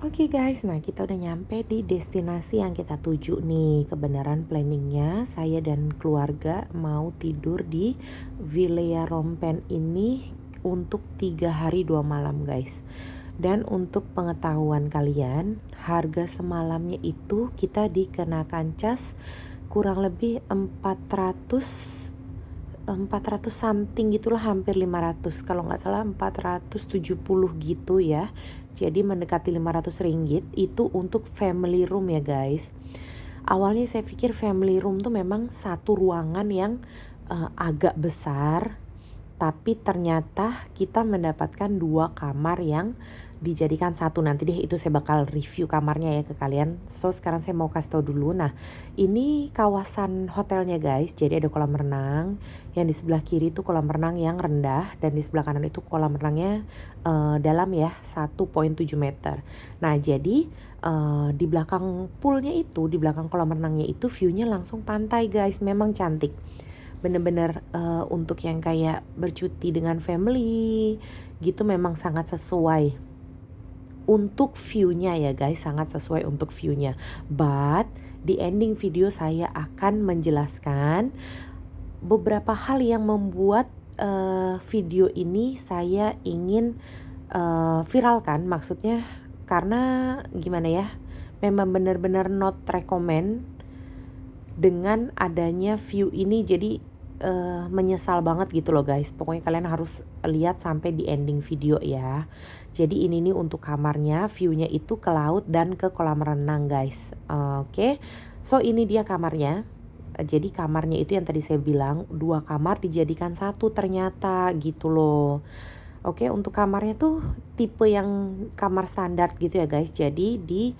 Oke guys, nah kita udah nyampe di destinasi yang kita tuju nih. Kebenaran planningnya saya dan keluarga mau tidur di Villa Rompen ini untuk 3 hari 2 malam guys. Dan untuk pengetahuan kalian, harga semalamnya itu kita dikenakan cas kurang lebih 400 something gitulah, hampir 500 kalau nggak salah 470 gitu ya. Jadi mendekati 500 ringgit itu untuk family room ya guys. Awalnya saya pikir family room tuh memang satu ruangan yang agak besar, tapi ternyata kita mendapatkan 2 kamar yang dijadikan satu. Nanti deh itu saya bakal review kamarnya ya ke kalian. So sekarang saya mau kasih tau dulu. Nah ini kawasan hotelnya guys. Jadi ada kolam renang. Yang di sebelah kiri itu kolam renang yang rendah. Dan di sebelah kanan itu kolam renangnya dalam ya, 1,7 meter. Nah jadi di belakang poolnya itu, di belakang kolam renangnya itu viewnya langsung pantai guys. Memang cantik. Bener-bener untuk yang kayak bercuti dengan family gitu memang sangat sesuai untuk view-nya ya guys, sangat sesuai untuk view-nya. But di ending video saya akan menjelaskan beberapa hal yang membuat video ini saya ingin viralkan. Maksudnya karena gimana ya, memang benar-benar not recommend dengan adanya view ini. Jadi menyesal banget gitu loh guys. Pokoknya kalian harus lihat sampai di ending video ya. Jadi ini nih untuk kamarnya, viewnya itu ke laut dan ke kolam renang guys. Oke. So ini dia kamarnya. Jadi kamarnya itu yang tadi saya bilang 2 kamar dijadikan satu ternyata gitu loh. Oke, untuk kamarnya tuh tipe yang kamar standar gitu ya guys. Jadi di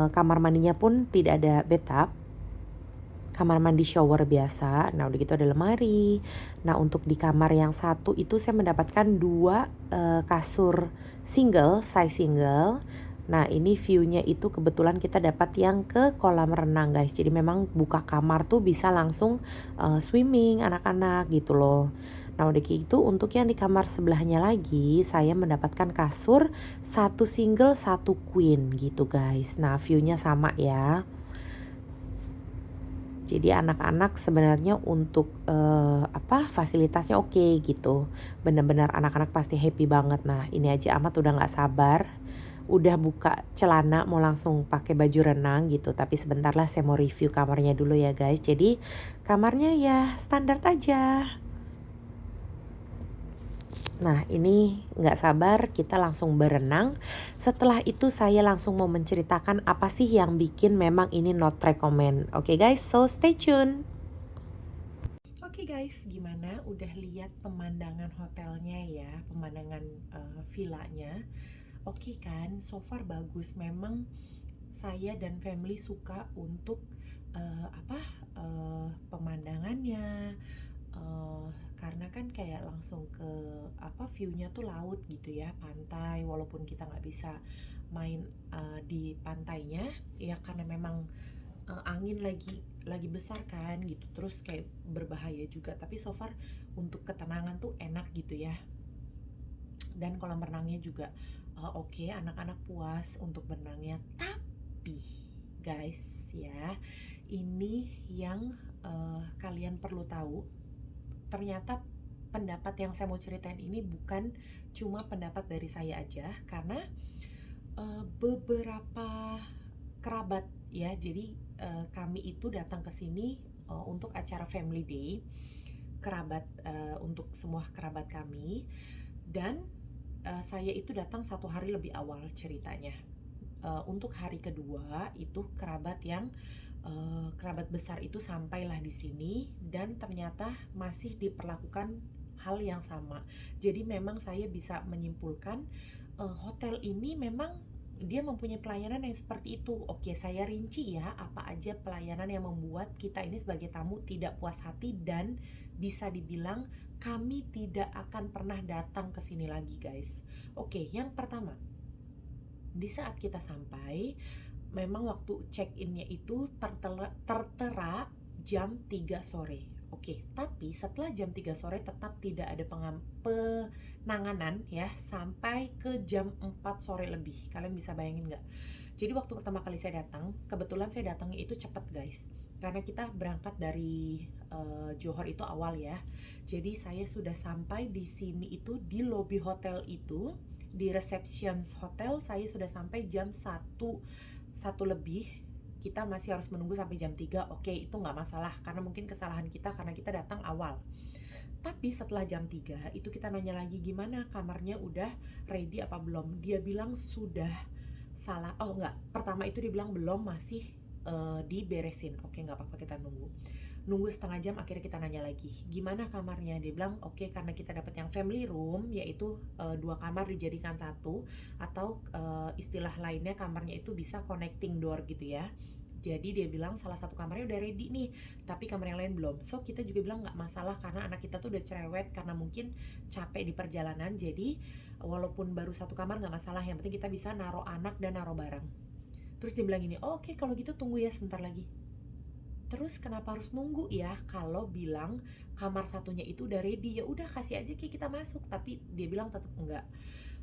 kamar mandinya pun tidak ada bathtub. Kamar mandi shower biasa. Nah udah gitu ada lemari. Nah untuk di kamar yang satu itu saya mendapatkan 2 kasur single, size single. Nah ini viewnya itu kebetulan kita dapat yang ke kolam renang guys. Jadi memang buka kamar tuh bisa langsung swimming anak-anak gitu loh. Nah udah gitu untuk yang di kamar sebelahnya lagi saya mendapatkan kasur 1 single 1 queen gitu guys. Nah viewnya sama ya. Jadi anak-anak sebenarnya untuk fasilitasnya oke gitu. Benar-benar anak-anak pasti happy banget. Nah ini aja amat udah nggak sabar. Udah buka celana mau langsung pakai baju renang gitu. Tapi sebentar lah saya mau review kamarnya dulu ya guys. Jadi kamarnya ya standar aja. Nah ini gak sabar kita langsung berenang. Setelah itu saya langsung mau menceritakan apa sih yang bikin memang ini not recommend. Oke guys, so stay tune. Oke guys, gimana? Udah lihat pemandangan hotelnya ya, pemandangan villanya. Oke kan, so far bagus. Memang saya dan family suka untuk pemandangannya. Karena kan kayak langsung ke viewnya tuh laut gitu ya, pantai. Walaupun kita nggak bisa main di pantainya ya karena memang angin lagi besar kan gitu, terus kayak berbahaya juga. Tapi so far untuk ketenangan tuh enak gitu ya. Dan kolam renangnya juga oke, anak-anak puas untuk berenangnya. Tapi guys ya, ini yang kalian perlu tahu. Ternyata pendapat yang saya mau ceritain ini bukan cuma pendapat dari saya aja, karena beberapa kerabat ya. Jadi kami itu datang ke sini untuk acara family day, kerabat untuk semua kerabat kami. Dan saya itu datang 1 hari lebih awal ceritanya. Untuk hari kedua itu kerabat yang kerabat besar itu sampailah di sini dan ternyata masih diperlakukan hal yang sama. Jadi memang saya bisa menyimpulkan hotel ini memang dia mempunyai pelayanan yang seperti itu. Oke, saya rinci ya apa aja pelayanan yang membuat kita ini sebagai tamu tidak puas hati dan bisa dibilang kami tidak akan pernah datang ke sini lagi guys. Oke, yang pertama, di saat kita sampai memang waktu check-innya itu tertera jam 3 sore. Oke, tapi setelah jam 3 sore tetap tidak ada penanganan ya sampai ke jam 4 sore lebih. Kalian bisa bayangin nggak? Jadi waktu pertama kali saya datang, kebetulan saya datangnya itu cepet guys. Karena kita berangkat dari Johor itu awal ya. Jadi saya sudah sampai di sini itu di lobby hotel itu, di reception hotel saya sudah sampai jam 1 lebih. Kita masih harus menunggu sampai jam 3. Oke, itu nggak masalah karena mungkin kesalahan kita karena kita datang awal. Tapi setelah jam 3 itu kita nanya lagi gimana kamarnya udah ready apa belum. Dia bilang sudah salah. Oh enggak, pertama itu dia bilang belum, masih diberesin. Oke, nggak apa-apa, kita nunggu setengah jam. Akhirnya kita nanya lagi gimana kamarnya. Dia bilang oke, karena kita dapat yang family room, yaitu 2 kamar dijadikan satu, atau istilah lainnya kamarnya itu bisa connecting door gitu ya. Jadi dia bilang salah satu kamarnya udah ready nih, tapi kamar yang lain belum. So kita juga bilang nggak masalah karena anak kita tuh udah cerewet karena mungkin capek di perjalanan. Jadi walaupun baru satu kamar nggak masalah, yang penting kita bisa naruh anak dan naruh barang. Terus dia bilang gini, oh, oke kalau gitu tunggu ya sebentar lagi. Terus kenapa harus nunggu ya kalau bilang kamar satunya itu udah ready? Ya udah kasih aja kayak kita masuk. Tapi dia bilang tetap enggak.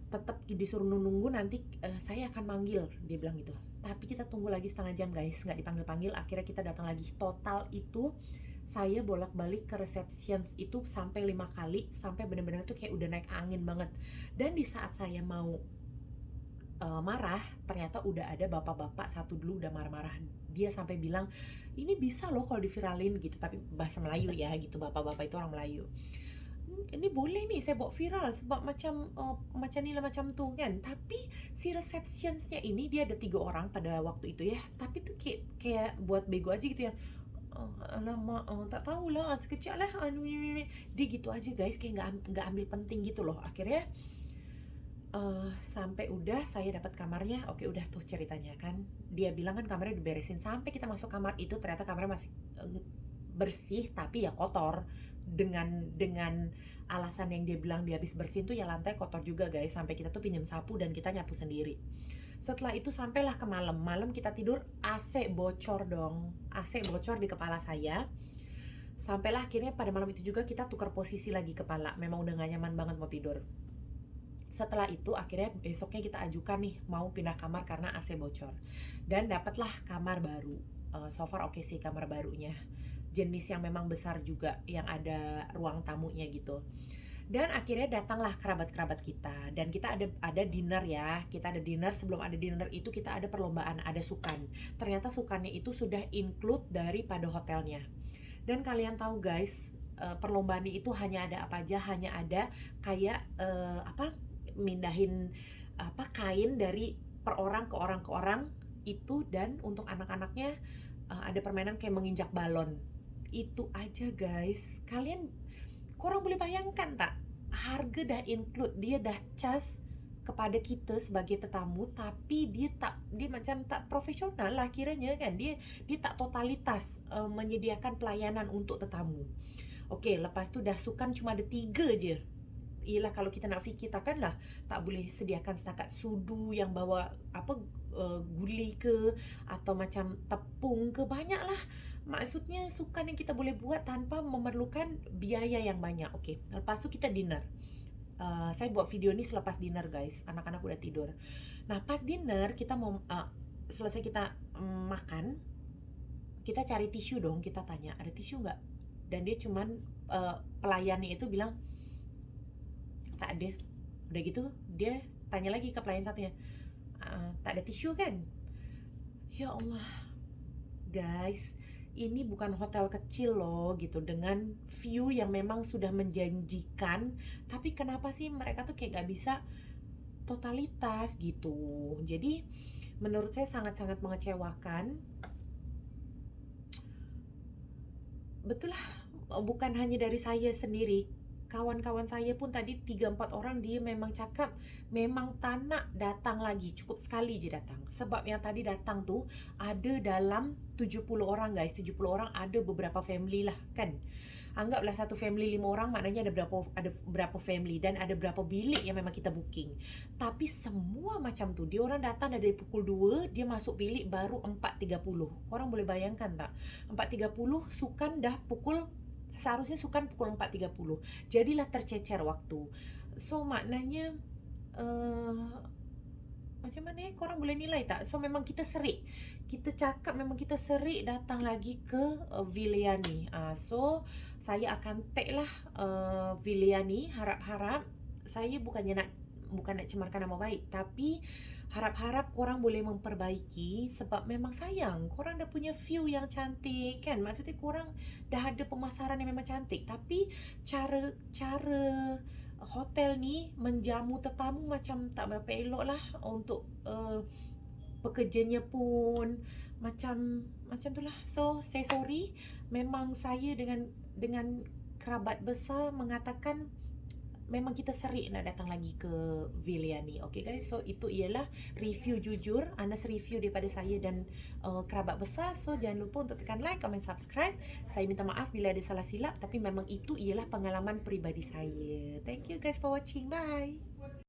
Tetap disuruh nunggu, nanti saya akan manggil, dia bilang gitu. Tapi kita tunggu lagi setengah jam guys, nggak dipanggil-panggil. Akhirnya kita datang lagi. Total itu saya bolak-balik ke receptions itu sampai 5 kali, sampai benar-benar tuh kayak udah naik angin banget. Dan di saat saya mau marah, ternyata udah ada bapak-bapak satu dulu udah marah-marah. Dia sampai bilang ini bisa loh kalau diviralin gitu, tapi bahasa Melayu ya gitu, bapak-bapak itu orang Melayu. Ini boleh nih saya bawa viral sebab macam ni lah macam tu kan. Tapi si receptionsnya ini dia ada 3 orang pada waktu itu ya, tapi tuh kayak buat bego aja gitu ya. Alamak, tak tahulah, sekejap lah, dia gitu aja guys, kayak nggak ambil penting gitu loh. Akhirnya sampai udah saya dapat kamarnya. Oke, udah tuh ceritanya kan. Dia bilang kan kamarnya diberesin. Sampai kita masuk kamar itu ternyata kamarnya masih bersih tapi ya kotor. Dengan alasan yang dia bilang dia habis bersihin tuh ya lantai kotor juga guys. Sampai kita tuh pinjam sapu dan kita nyapu sendiri. Setelah itu sampailah ke malam. Malam kita tidur, AC bocor dong. AC bocor di kepala saya. Sampailah akhirnya pada malam itu juga kita tukar posisi lagi kepala. Memang udah gak nyaman banget mau tidur. Setelah itu akhirnya besoknya kita ajukan nih mau pindah kamar karena AC bocor. Dan dapatlah kamar baru. So far oke sih kamar barunya. Jenis yang memang besar juga, yang ada ruang tamunya gitu. Dan akhirnya datanglah kerabat-kerabat kita. Dan kita ada dinner ya. Kita ada dinner, sebelum ada dinner itu kita ada perlombaan, ada sukan. Ternyata sukannya itu sudah include daripada hotelnya. Dan kalian tahu guys, perlombaan itu hanya ada apa aja? Hanya ada kayak mindahin kain dari per orang ke orang itu, dan untuk anak-anaknya ada permainan kayak menginjak balon. Itu aja guys. Korang boleh bayangkan tak? Harga dah include, dia dah cas kepada kita sebagai tetamu, tapi dia macam tak profesional lah kiranya kan. Dia tak totalitas menyediakan pelayanan untuk tetamu. Okey, lepas tu dah sukan cuma ada 3 je. Ialah kalau kita nak fikir takkanlah tak boleh sediakan setakat sudu yang bawa guli ke atau macam tepung ke, banyaklah. Maksudnya sukan yang kita boleh buat tanpa memerlukan biaya yang banyak. Okey, lepas tu kita dinner. Saya buat video ni selepas dinner guys, anak-anak udah tidur. Nah pas dinner kita mau selesai kita makan, kita cari tisu dong, kita tanya ada tisu nggak, dan dia cuman pelayannya itu bilang tak ada. Udah gitu dia tanya lagi ke pelayan satunya, tak ada tisu kan? Ya Allah guys, ini bukan hotel kecil loh gitu, dengan view yang memang sudah menjanjikan, tapi kenapa sih mereka tuh kayak gak bisa totalitas gitu. Jadi menurut saya sangat-sangat mengecewakan. Betul lah, bukan hanya dari saya sendiri, kawan-kawan saya pun tadi 3-4 orang dia memang cakap memang tak nak datang lagi, cukup sekali je datang. Sebab yang tadi datang tu ada dalam 70 orang guys, 70 orang, ada beberapa family lah kan. Anggaplah satu family 5 orang, maknanya ada berapa family dan ada berapa bilik yang memang kita booking. Tapi semua macam tu, dia orang datang dari pukul 2, dia masuk bilik baru 4.30. Korang boleh bayangkan tak? 4.30 sukan dah pukul Seharusnya sukan pukul 4.30. Jadilah tercecer waktu. So maknanya macam mana korang boleh nilai tak? So memang kita serik. Kita cakap memang kita serik datang lagi ke Viliani. So saya akan tag lah Viliani. Harap-harap saya bukan nak cemarkan nama baik, tapi harap-harap korang boleh memperbaiki, sebab memang sayang korang dah punya view yang cantik kan. Maksudnya korang dah ada pemasaran yang memang cantik, tapi cara hotel ni menjamu tetamu macam tak berapa elok lah. Untuk pekerjanya pun macam tu lah. So say sorry. Memang saya dengan kerabat besar mengatakan memang kita serik nak datang lagi ke Villa ni. Okay guys, so itu ialah review jujur, honest review daripada saya dan kerabat besar. So jangan lupa untuk tekan like, comment, subscribe. Saya minta maaf bila ada salah silap, tapi memang itu ialah pengalaman peribadi saya. Thank you guys for watching. Bye.